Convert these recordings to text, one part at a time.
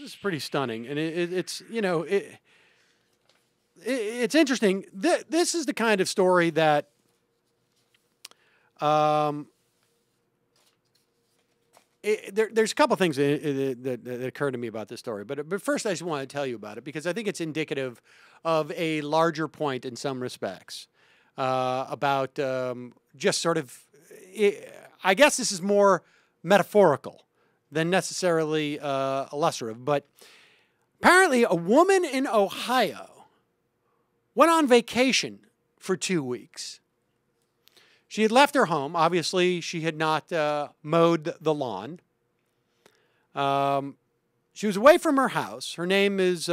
is pretty stunning, and it's it's interesting. This is the kind of story that there's a couple things that occur to me about this story, but first I just want to tell you about it because I think it's indicative of a larger point in some respects about just sort of. I guess this is more metaphorical than necessarily illustrative, but apparently a woman in Ohio went on vacation for 2 weeks. She had left her home. Obviously, she had not mowed the lawn. She was away from her house. Her name is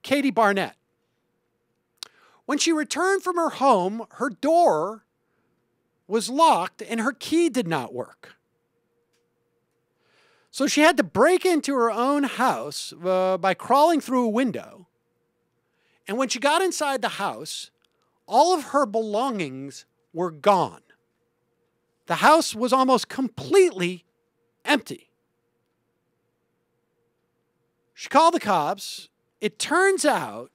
Katie Barnett. When she returned from her home, her door was locked and her key did not work. So she had to break into her own house by crawling through a window. And when she got inside the house, all of her belongings were gone. The house was almost completely empty. She called the cops. It turns out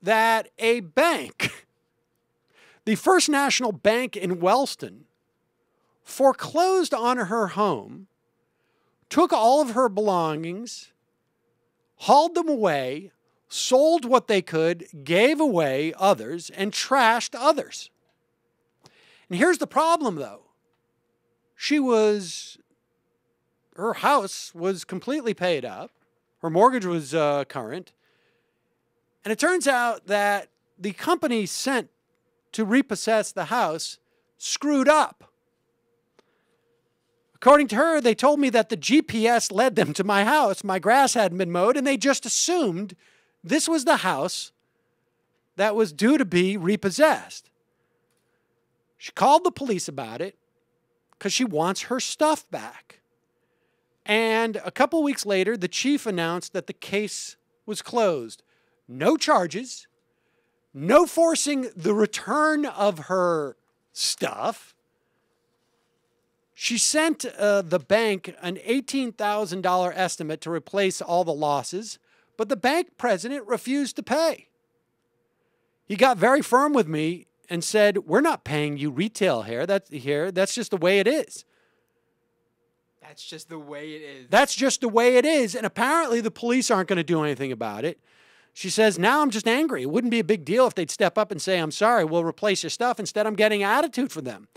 that a bank, the First National Bank in Wellston, foreclosed on her home, took all of her belongings, hauled them away, sold what they could, gave away others, and trashed others. And here's the problem, though. Her house was completely paid up. Her mortgage was current. And it turns out that the company sent to repossess the house screwed up. According to her, they told me that the GPS led them to my house. My grass hadn't been mowed, and they just assumed this was the house that was due to be repossessed. She called the police about it because she wants her stuff back. And a couple weeks later, the chief announced that the case was closed. No charges, no forcing the return of her stuff. She sent the bank an $18,000 estimate to replace all the losses, but the bank president refused to pay. He got very firm with me and said, "We're not paying you retail here. That's just the way it is." That's just the way it is. That's just the way it is. And apparently the police aren't going to do anything about it. She says, now I'm just angry. It wouldn't be a big deal if they'd step up and say, "I'm sorry, we'll replace your stuff." Instead, I'm getting attitude from them.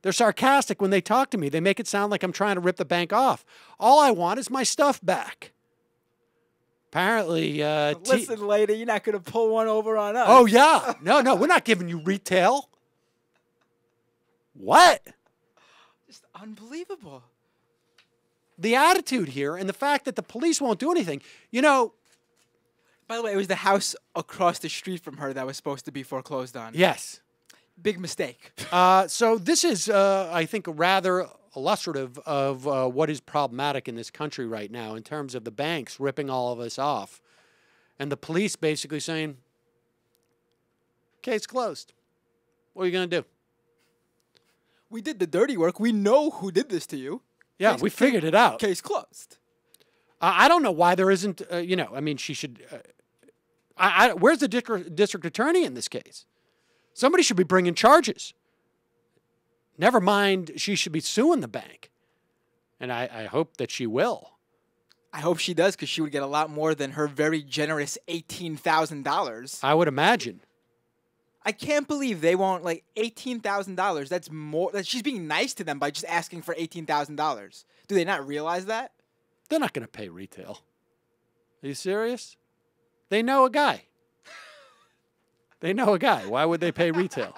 They're sarcastic when they talk to me. They make it sound like I'm trying to rip the bank off. All I want is my stuff back. Apparently, listen, lady, you're not going to pull one over on us. Oh, yeah. No, we're not giving you retail. What? Just unbelievable. The attitude here and the fact that the police won't do anything. You know. By the way, it was the house across the street from her that was supposed to be foreclosed on. Yes. Big mistake. So this is, I think, rather illustrative of what is problematic in this country right now in terms of the banks ripping all of us off and the police basically saying, "Case closed. What are you going to do?" We did the dirty work. We know who did this to you. Yeah, we figured it out. Case closed. I don't know why there isn't, I mean, she should, where's the district attorney in this case? Somebody should be bringing charges. Never mind, she should be suing the bank. And I hope that she will. I hope she does, because she would get a lot more than her very generous $18,000. I would imagine. I can't believe they won't, like, $18,000. That's more. She's being nice to them by just asking for $18,000. Do they not realize that? They're not going to pay retail. Are you serious? They know a guy. They know a guy. Why would they pay retail?